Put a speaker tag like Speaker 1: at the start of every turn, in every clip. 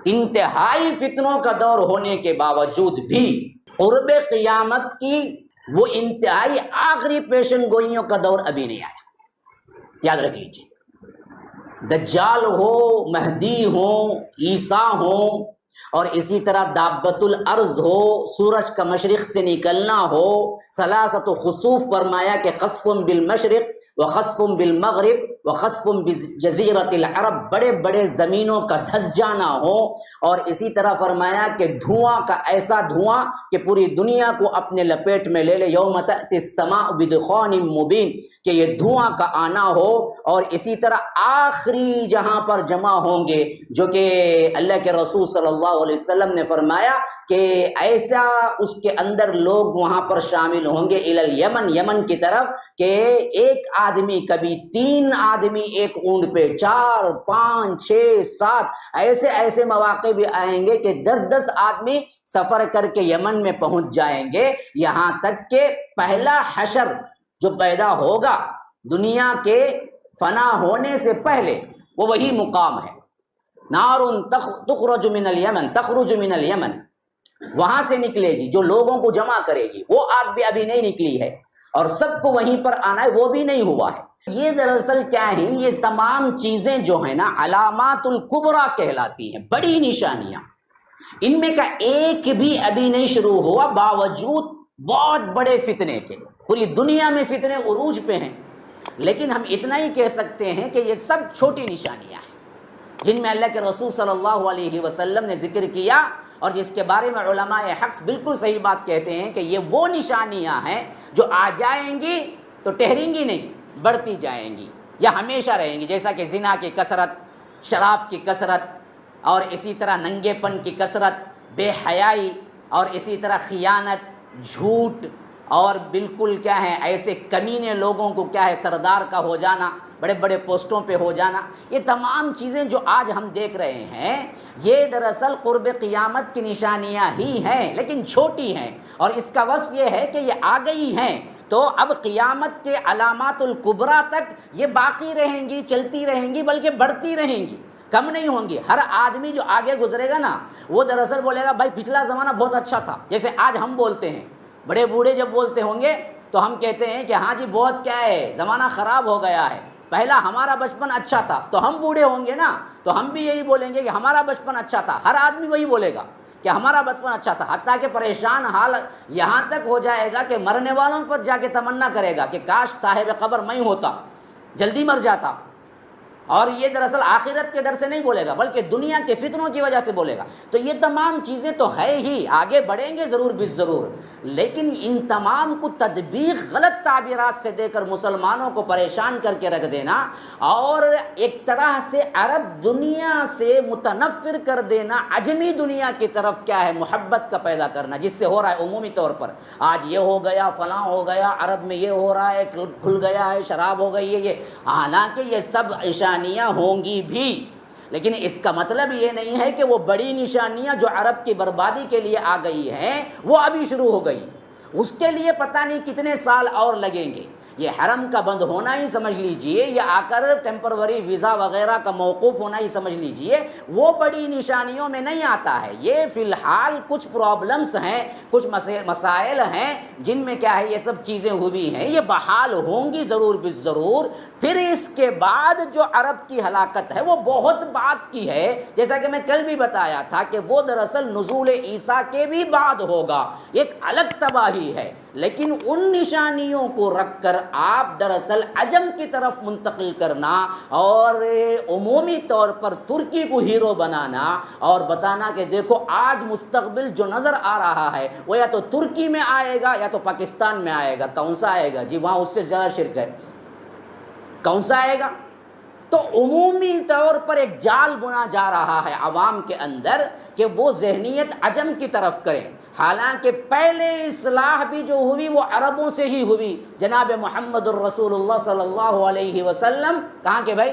Speaker 1: انتہائی فتنوں کا دور ہونے کے باوجود بھی قرب قیامت کی وہ انتہائی آخری پیشن گوئیوں کا دور ابھی نہیں آیا. یاد رکھ لیجیے، دجال ہو، مہدی ہو، عیسیٰ ہو، اور اسی طرح دابت الارض ہو، سورج کا مشرق سے نکلنا ہو، ثلاثت خسوف فرمایا کہ خسف بالمشرق وخسف بالمغرب وخسف بجزیرۃ العرب، بڑے بڑے زمینوں کا دھس جانا ہو، اور اسی طرح فرمایا کہ دھواں کا ایسا دھواں کہ پوری دنیا کو اپنے لپیٹ میں لے لے، یوم تأتی السماء بدخان مبین، کہ یہ دھواں کا آنا ہو. اور اسی طرح آخری جہاں پر جمع ہوں گے، جو کہ اللہ کے رسول صلی اللہ علیہ وسلم نے فرمایا کہ ایسا اس کے اندر لوگ وہاں پر شامل ہوں گے الی الیمن، یمن کی طرف، کہ ایک آدمی، کبھی 3 آدمی ایک اونٹ پہ، 4 5 6 7 ایسے ایسے مواقع بھی آئیں گے کہ 10 آدمی سفر کر کے یمن میں پہنچ جائیں گے. یہاں تک کہ پہلا حشر جو پیدا ہوگا دنیا کے فنا ہونے سے پہلے، وہ وہی مقام ہے، نار تخرج من الیمن، تخرج من الیمن، وہاں سے نکلے گی جو لوگوں کو جمع کرے گی. وہ آگ بھی ابھی نہیں نکلی ہے، اور سب کو وہیں پر آنا ہے، وہ بھی نہیں ہوا ہے. یہ دراصل کیا ہے، یہ تمام چیزیں جو ہیں نا علامات الکبریٰ کہلاتی ہیں، بڑی نشانیاں. ان میں کا ایک بھی ابھی نہیں شروع ہوا، باوجود بہت بڑے فتنے کے. پوری دنیا میں فتنے عروج پہ ہیں، لیکن ہم اتنا ہی کہہ سکتے ہیں کہ یہ سب چھوٹی نشانیاں ہیں جن میں اللہ کے رسول صلی اللہ علیہ وسلم نے ذکر کیا، اور جس کے بارے میں علماء حق بالکل صحیح بات کہتے ہیں کہ یہ وہ نشانیاں ہیں جو آ جائیں گی تو ٹھہریں گی نہیں، بڑھتی جائیں گی یا ہمیشہ رہیں گی. جیسا کہ زنا کی کثرت، شراب کی کثرت، اور اسی طرح ننگے پن کی کثرت، بے حیائی، اور اسی طرح خیانت، جھوٹ، اور بالکل کیا ہے ایسے کمینے لوگوں کو کیا ہے سردار کا ہو جانا، بڑے بڑے پوسٹوں پہ ہو جانا. یہ تمام چیزیں جو آج ہم دیکھ رہے ہیں، یہ دراصل قرب قیامت کی نشانیاں ہی ہیں، لیکن چھوٹی ہیں. اور اس کا وصف یہ ہے کہ یہ آ گئی ہیں، تو اب قیامت کے علامات الکبریٰ تک یہ باقی رہیں گی، چلتی رہیں گی، بلکہ بڑھتی رہیں گی، کم نہیں ہوں گی. ہر آدمی جو آگے گزرے گا نا، وہ دراصل بولے گا بھائی پچھلا زمانہ بہت اچھا تھا. جیسے آج ہم بولتے ہیں، بڑے بوڑھے جب بولتے ہوں گے تو ہم کہتے ہیں کہ ہاں جی بہت کیا ہے، زمانہ خراب ہو گیا ہے، پہلا ہمارا بچپن اچھا تھا. تو ہم بوڑھے ہوں گے نا، تو ہم بھی یہی بولیں گے کہ ہمارا بچپن اچھا تھا. ہر آدمی وہی بولے گا کہ ہمارا بچپن اچھا تھا، حتیٰ کہ پریشان حال یہاں تک ہو جائے گا کہ مرنے والوں پر جا کے تمنا کرے گا کہ کاش صاحب قبر میں ہوتا، جلدی مر جاتا. اور یہ دراصل آخرت کے ڈر سے نہیں بولے گا، بلکہ دنیا کے فتنوں کی وجہ سے بولے گا. تو یہ تمام چیزیں تو ہے ہی، آگے بڑھیں گے ضرور بالضرور، لیکن ان تمام کو تطبیق غلط تعبیرات سے دے کر مسلمانوں کو پریشان کر کے رکھ دینا، اور ایک طرح سے عرب دنیا سے متنفر کر دینا، عجمی دنیا کی طرف کیا ہے محبت کا پیدا کرنا، جس سے ہو رہا ہے عمومی طور پر. آج یہ ہو گیا، فلاں ہو گیا، عرب میں یہ ہو رہا ہے، کھل گیا ہے، شراب ہو گئی ہے، یہ حالانکہ یہ سب نشانیاں ہوں گی بھی، لیکن اس کا مطلب یہ نہیں ہے کہ وہ بڑی نشانیاں جو عرب کی بربادی کے لیے آ گئی ہیں وہ ابھی شروع ہو گئی. اس کے لیے پتہ نہیں کتنے سال اور لگیں گے. یہ حرم کا بند ہونا ہی سمجھ لیجئے، یا آ کر ٹیمپروری ویزا وغیرہ کا موقوف ہونا ہی سمجھ لیجئے، وہ بڑی نشانیوں میں نہیں آتا ہے. یہ فی الحال کچھ پرابلمز ہیں، کچھ مسائل ہیں جن میں کیا ہے یہ سب چیزیں ہوئی ہیں، یہ بحال ہوں گی ضرور بالضرور. پھر اس کے بعد جو عرب کی ہلاکت ہے وہ بہت بات کی ہے، جیسا کہ میں کل بھی بتایا تھا کہ وہ دراصل نزول عیسیٰ کے بھی بعد ہوگا، ایک الگ تباہی ہے. لیکن ان نشانیوں کو رکھ کر آپ دراصل عجم کی طرف منتقل کرنا، اور عمومی طور پر ترکی کو ہیرو بنانا، اور بتانا کہ دیکھو آج مستقبل جو نظر آ رہا ہے وہ یا تو ترکی میں آئے گا یا تو پاکستان میں آئے گا. کون سا آئے گا جی؟ وہاں اس سے زیادہ شرک ہے، کون سا آئے گا؟ تو عمومی طور پر ایک جال بنا جا رہا ہے عوام کے اندر کہ وہ ذہنیت عجم کی طرف کریں. حالانکہ پہلے اصلاح بھی جو ہوئی وہ عربوں سے ہی ہوئی. جناب محمد الرسول اللہ صلی اللہ علیہ وسلم کہاں کے بھائی؟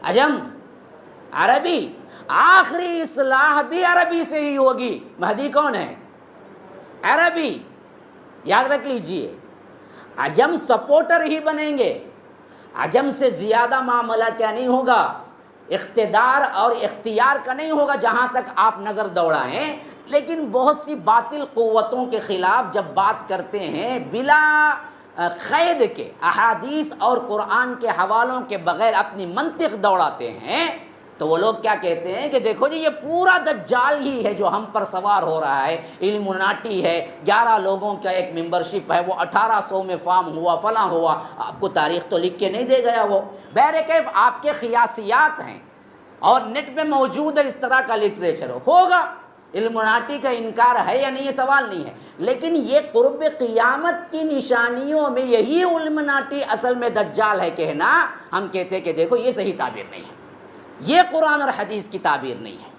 Speaker 1: عجم، عربی. آخری اصلاح بھی عربی سے ہی ہوگی. مہدی کون ہے؟ عربی. یاد رکھ لیجئے، عجم سپورٹر ہی بنیں گے، عجم سے زیادہ معاملہ کیا نہیں ہوگا، اقتدار اور اختیار کا نہیں ہوگا جہاں تک آپ نظر دوڑائیں، لیکن بہت سی باطل قوتوں کے خلاف جب بات کرتے ہیں بلا قید کے، احادیث اور قرآن کے حوالوں کے بغیر اپنی منطق دوڑاتے ہیں، تو وہ لوگ کیا کہتے ہیں کہ دیکھو جی یہ پورا دجال ہی ہے جو ہم پر سوار ہو رہا ہے، علمناٹی ہے، 11 لوگوں کا ایک ممبرشپ ہے، وہ 1800 میں فارم ہوا، فلاں ہوا۔ آپ کو تاریخ تو لکھ کے نہیں دے گیا وہ، بہرکیف آپ کے قیاسیات ہیں اور نیٹ پہ موجود ہے، اس طرح کا لٹریچر ہوگا۔ علمناٹی کا انکار ہے یا نہیں یہ سوال نہیں ہے، لیکن یہ قرب قیامت کی نشانیوں میں یہی علمناٹی اصل میں دجال ہے کہنا، ہم کہتے ہیں کہ دیکھو یہ صحیح تعبیر نہیں ہے، یہ قرآن اور حدیث کی تعبیر نہیں ہے۔